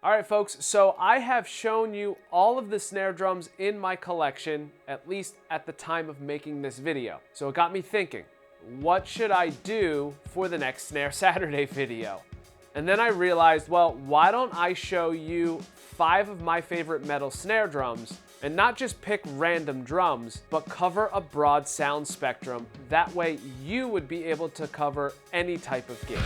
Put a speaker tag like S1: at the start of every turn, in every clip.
S1: All right, folks, so I have shown you all of the snare drums in my collection, at least at the time of making this video. So it got me thinking, what should I do for the next Snare Saturday video? And then I realized, well, why don't I show you 5 of my favorite metal snare drums, and not just pick random drums, but cover a broad sound spectrum. That way you would be able to cover any type of gig.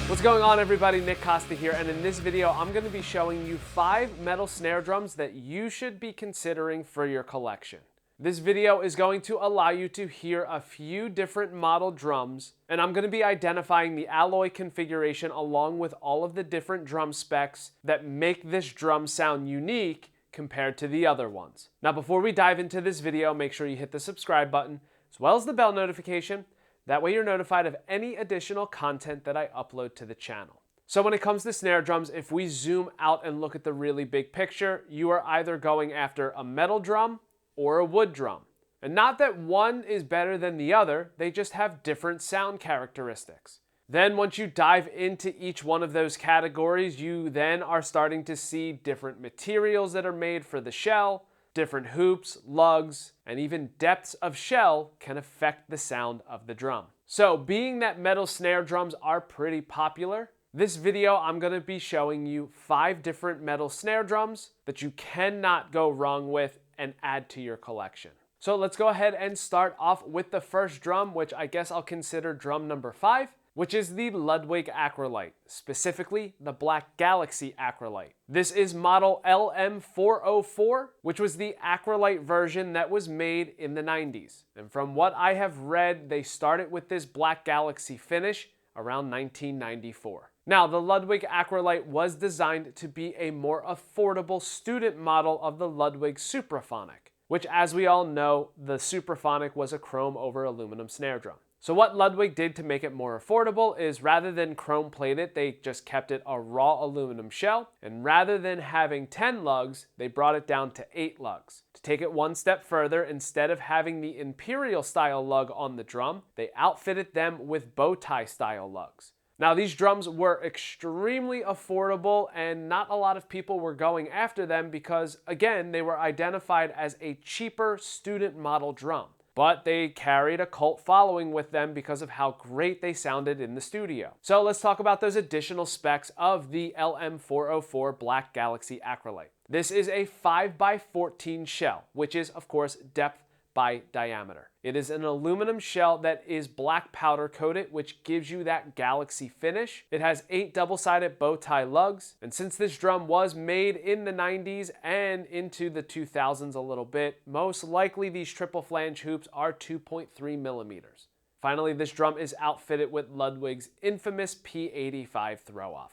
S1: What's going on, everybody? Nick Costa here, and in this video I'm going to be showing you 5 metal snare drums that you should be considering for your collection. This video is going to allow you to hear a few different model drums, and I'm going to be identifying the alloy configuration along with all of the different drum specs that make this drum sound unique compared to the other ones. Now, before we dive into this video, make sure you hit the subscribe button as well as the bell notification. That way you're notified of any additional content that I upload to the channel. So when it comes to snare drums, if we zoom out and look at the really big picture, you are either going after a metal drum or a wood drum. And not that one is better than the other, they just have different sound characteristics. Then once you dive into each one of those categories, you then are starting to see different materials that are made for the shell. Different hoops, lugs, and even depths of shell can affect the sound of the drum. So being that metal snare drums are pretty popular, this video I'm going to be showing you 5 different metal snare drums that you cannot go wrong with and add to your collection. So let's go ahead and start off with the first drum, which I guess I'll consider drum number 5, which is the Ludwig Acrolite, specifically the Black Galaxy Acrolite. This is model LM404, which was the Acrolite version that was made in the 90s. And from what I have read, they started with this Black Galaxy finish around 1994. Now, the Ludwig Acrolite was designed to be a more affordable student model of the Ludwig Supraphonic, which, as we all know, the Supraphonic was a chrome over aluminum snare drum. So what Ludwig did to make it more affordable is, rather than chrome plate it, they just kept it a raw aluminum shell. And rather than having 10 lugs, they brought it down to 8 lugs. To take it one step further, instead of having the Imperial style lug on the drum, they outfitted them with bow tie style lugs. Now, these drums were extremely affordable, and not a lot of people were going after them because, again, they were identified as a cheaper student model drum. But they carried a cult following with them because of how great they sounded in the studio. So let's talk about those additional specs of the LM404 Black Galaxy Acrolite. This is a 5x14 shell, which is, of course, depth by diameter. It is an aluminum shell that is black powder coated, which gives you that galaxy finish. It has 8 double-sided bow tie lugs, and since this drum was made in the 90s and into the 2000s a little bit, most likely these triple flange hoops are 2.3 millimeters. Finally, this drum is outfitted with Ludwig's infamous P85 throw-off.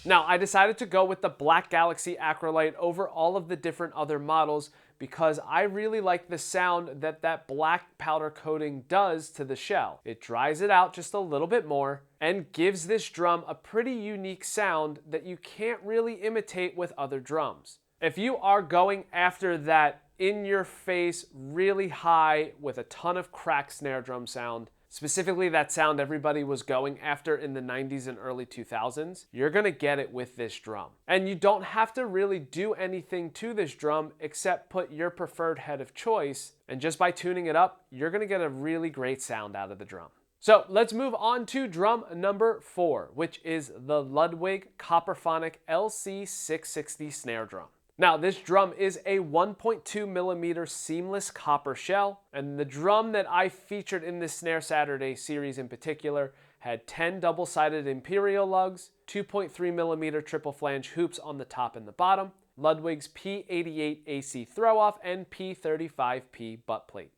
S1: Now, I decided to go with the Black Galaxy Acrolite over all of the different other models because I really like the sound that black powder coating does to the shell. It dries it out just a little bit more and gives this drum a pretty unique sound that you can't really imitate with other drums. If you are going after that in your face, really high with a ton of crack snare drum sound, specifically that sound everybody was going after in the 90s and early 2000s, you're gonna get it with this drum. And you don't have to really do anything to this drum except put your preferred head of choice, and just by tuning it up, you're gonna get a really great sound out of the drum. So let's move on to drum number 4, which is the Ludwig Copperphonic LC660 snare drum. Now, this drum is a 1.2 millimeter seamless copper shell, and the drum that I featured in this Snare Saturday series in particular had 10 double-sided imperial lugs, 2.3 millimeter triple flange hoops on the top and the bottom, Ludwig's P88 AC throw-off, and P35P butt plate.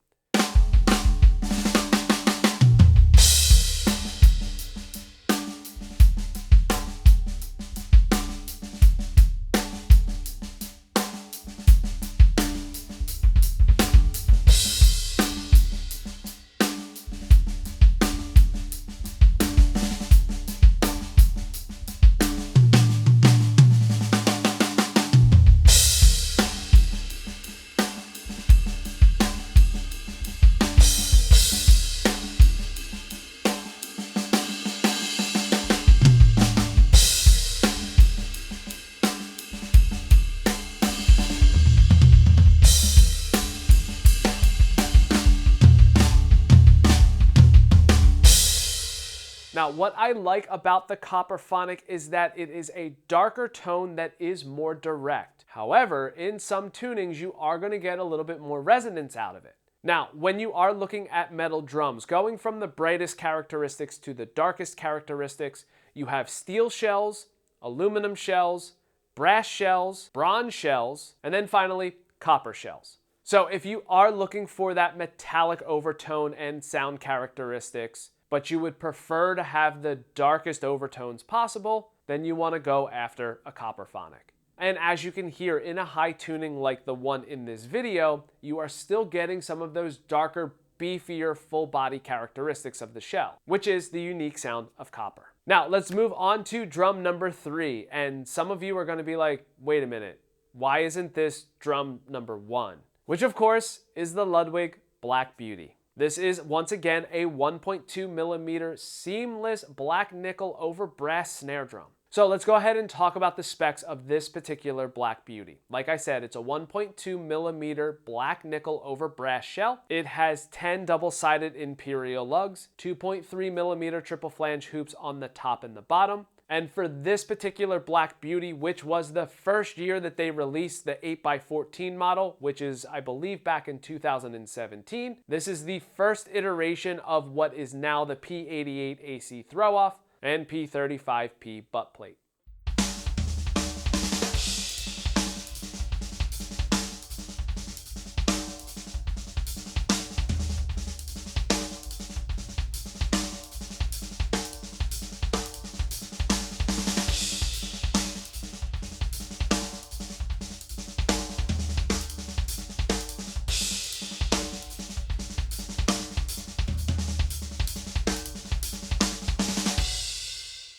S1: Now, what I like about the Copperphonic is that it is a darker tone that is more direct. However, in some tunings, you are going to get a little bit more resonance out of it. Now, when you are looking at metal drums, going from the brightest characteristics to the darkest characteristics, you have steel shells, aluminum shells, brass shells, bronze shells, and then finally, copper shells. So if you are looking for that metallic overtone and sound characteristics, but you would prefer to have the darkest overtones possible, then you want to go after a Copperphonic. And as you can hear in a high tuning like the one in this video, you are still getting some of those darker, beefier, full body characteristics of the shell, which is the unique sound of copper. Now let's move on to drum number 3, and some of you are going to be like, wait a minute, why isn't this drum number 1? Which of course is the Ludwig Black Beauty. This is, once again, a 1.2 millimeter seamless black nickel over brass snare drum. So let's go ahead and talk about the specs of this particular Black Beauty. Like I said, it's a 1.2 millimeter black nickel over brass shell. It has 10 double-sided imperial lugs, 2.3 millimeter triple flange hoops on the top and the bottom. And for this particular Black Beauty, which was the first year that they released the 8x14 model, which is, I believe, back in 2017, this is the first iteration of what is now the P88 AC throw-off and P35P butt plate.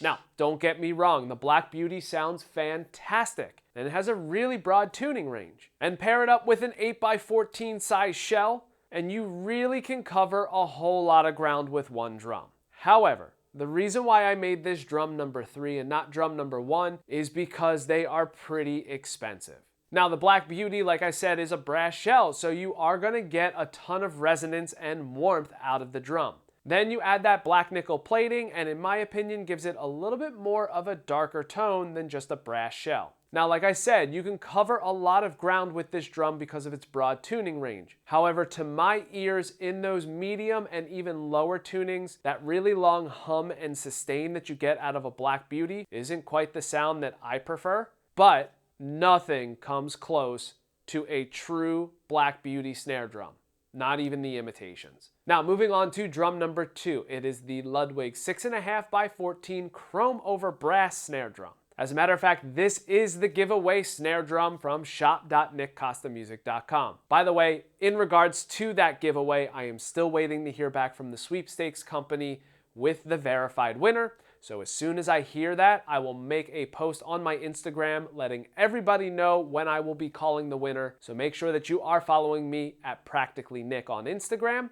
S1: Now, don't get me wrong, the Black Beauty sounds fantastic, and it has a really broad tuning range. And pair it up with an 8x14 size shell, and you really can cover a whole lot of ground with one drum. However, the reason why I made this drum number 3 and not drum number 1 is because they are pretty expensive. Now, the Black Beauty, like I said, is a brass shell, so you are going to get a ton of resonance and warmth out of the drum. Then you add that black nickel plating, and in my opinion gives it a little bit more of a darker tone than just a brass shell. Now, like I said, you can cover a lot of ground with this drum because of its broad tuning range. However, to my ears, in those medium and even lower tunings, that really long hum and sustain that you get out of a Black Beauty isn't quite the sound that I prefer, but nothing comes close to a true Black Beauty snare drum. Not even the imitations. Now, moving on to drum number 2. It is the Ludwig 6.5x14 chrome over brass snare drum. As a matter of fact, this is the giveaway snare drum from shop.nickcostamusic.com. By the way, in regards to that giveaway, I am still waiting to hear back from the sweepstakes company with the verified winner. So as soon as I hear that, I will make a post on my Instagram letting everybody know when I will be calling the winner. So make sure that you are following me at Practically Nick on Instagram.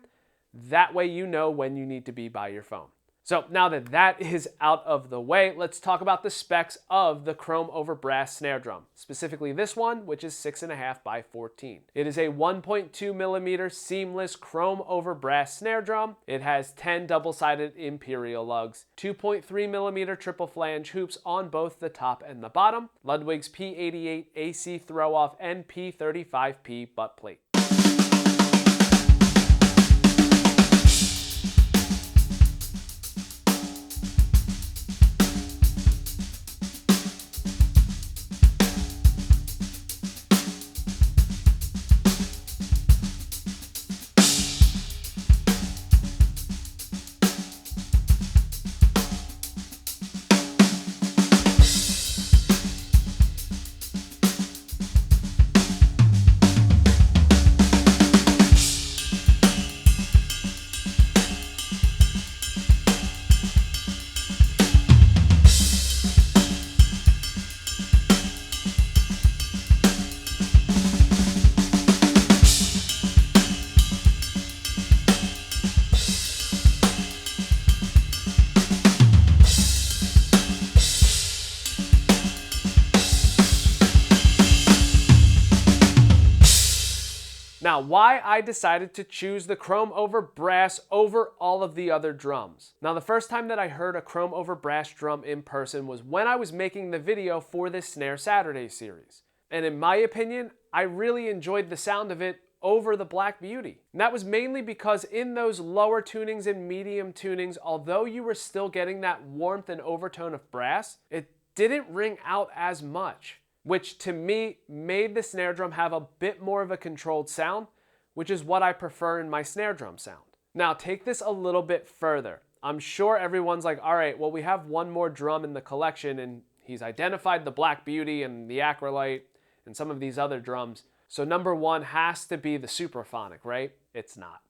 S1: That way you know when you need to be by your phone. So now that that is out of the way, let's talk about the specs of the chrome over brass snare drum, specifically this one, which is 6.5 by 14. It is a 1.2 millimeter seamless chrome over brass snare drum. It has 10 double-sided imperial lugs, 2.3 millimeter triple flange hoops on both the top and the bottom, Ludwig's P88 AC throw-off and P35P butt plate. Now, why I decided to choose the chrome over brass over all of the other drums. Now, the first time that I heard a chrome over brass drum in person was when I was making the video for this Snare Saturday series. And in my opinion, I really enjoyed the sound of it over the Black Beauty. And that was mainly because in those lower tunings and medium tunings, although you were still getting that warmth and overtone of brass, it didn't ring out as much, which to me made the snare drum have a bit more of a controlled sound, which is what I prefer in my snare drum sound. Now take this a little bit further. I'm sure everyone's like, all right, well we have one more drum in the collection and he's identified the Black Beauty and the Acrolite and some of these other drums. So number one has to be the Supraphonic, right? It's not.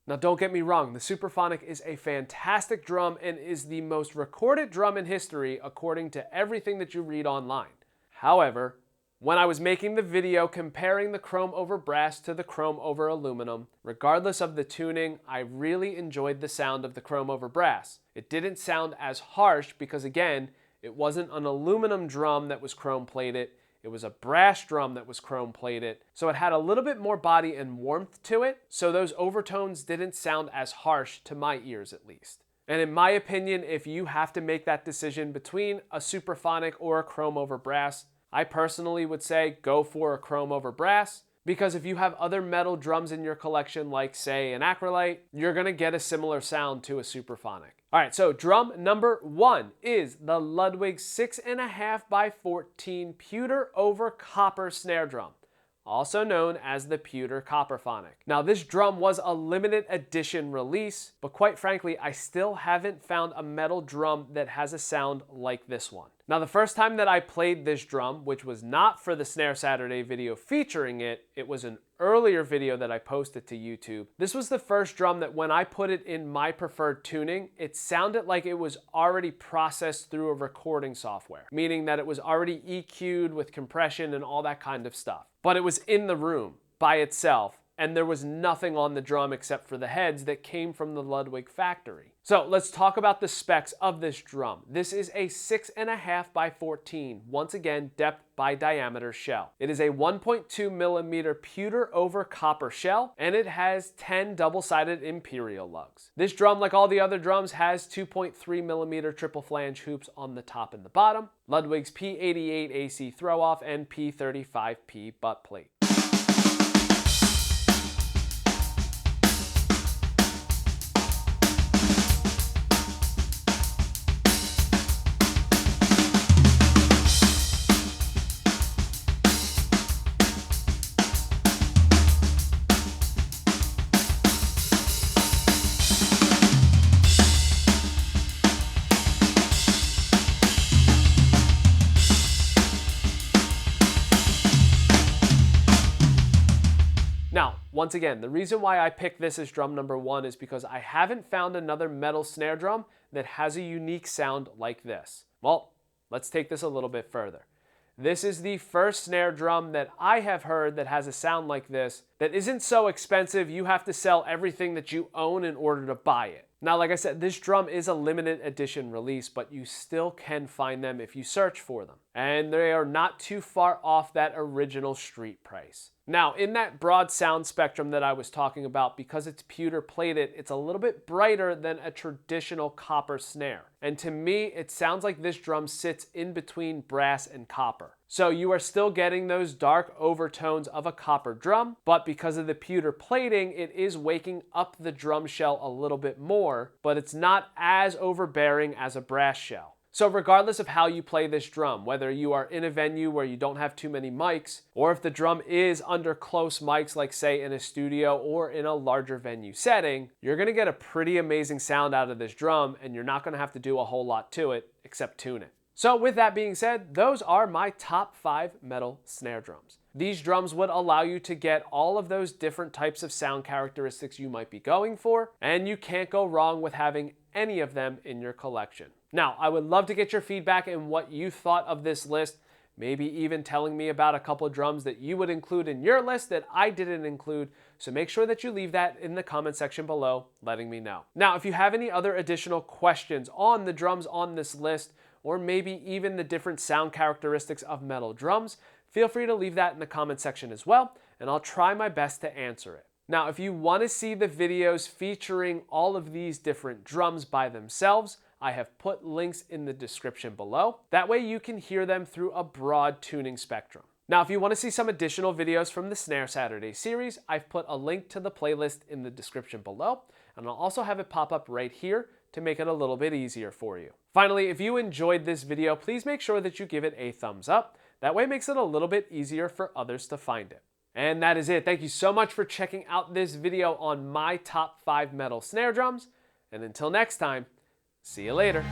S1: Now don't get me wrong, the Supraphonic is a fantastic drum and is the most recorded drum in history according to everything that you read online. However, when I was making the video comparing the chrome over brass to the chrome over aluminum, regardless of the tuning, I really enjoyed the sound of the chrome over brass. It didn't sound as harsh because again, it wasn't an aluminum drum that was chrome plated, it was a brass drum that was chrome plated, so it had a little bit more body and warmth to it, so those overtones didn't sound as harsh to my ears at least. And in my opinion, if you have to make that decision between a Supraphonic or a chrome over brass, I personally would say go for a chrome over brass, because if you have other metal drums in your collection, like say an Acrolite, you're gonna get a similar sound to a Supraphonic. All right, so drum number one is the Ludwig 6.5 by 14 pewter over copper snare drum, also known as the pewter copperphonic. Now this drum was a limited edition release, but quite frankly, I still haven't found a metal drum that has a sound like this one. Now the first time that I played this drum, which was not for the Snare Saturday video featuring it, it was an earlier video that I posted to YouTube. This was the first drum that when I put it in my preferred tuning, it sounded like it was already processed through a recording software, meaning that it was already EQ'd with compression and all that kind of stuff. But it was in the room by itself, and there was nothing on the drum except for the heads that came from the Ludwig factory. So let's talk about the specs of this drum. This is a 6.5 by 14, once again depth by diameter shell. It is a 1.2 millimeter pewter over copper shell, and it has 10 double-sided imperial lugs. This drum, like all the other drums, has 2.3 millimeter triple flange hoops on the top and the bottom, Ludwig's P88 AC throw-off, and P35P butt plate. Once again, the reason why I picked this as drum number one is because I haven't found another metal snare drum that has a unique sound like this. Well, let's take this a little bit further. This is the first snare drum that I have heard that has a sound like this that isn't so expensive you have to sell everything that you own in order to buy it. Now, like I said, this drum is a limited edition release, but you still can find them if you search for them. And they are not too far off that original street price. Now, in that broad sound spectrum that I was talking about, because it's pewter plated, it's a little bit brighter than a traditional copper snare. And to me, it sounds like this drum sits in between brass and copper. So you are still getting those dark overtones of a copper drum, but because of the pewter plating, it is waking up the drum shell a little bit more, but it's not as overbearing as a brass shell. So regardless of how you play this drum, whether you are in a venue where you don't have too many mics, or if the drum is under close mics, like say in a studio or in a larger venue setting, you're gonna get a pretty amazing sound out of this drum, and you're not gonna have to do a whole lot to it except tune it. So with that being said, those are my top 5 metal snare drums. These drums would allow you to get all of those different types of sound characteristics you might be going for, and you can't go wrong with having any of them in your collection. Now, I would love to get your feedback and what you thought of this list, maybe even telling me about a couple of drums that you would include in your list that I didn't include, so make sure that you leave that in the comment section below, letting me know. Now, if you have any other additional questions on the drums on this list, or maybe even the different sound characteristics of metal drums, feel free to leave that in the comment section as well, and I'll try my best to answer it. Now, if you want to see the videos featuring all of these different drums by themselves, I have put links in the description below. That way you can hear them through a broad tuning spectrum. Now, if you want to see some additional videos from the Snare Saturday series, I've put a link to the playlist in the description below, and I'll also have it pop up right here to make it a little bit easier for you. Finally, if you enjoyed this video, please make sure that you give it a thumbs up. That way it makes it a little bit easier for others to find it. And that is it. Thank you so much for checking out this video on my top 5 metal snare drums. And until next time, see you later.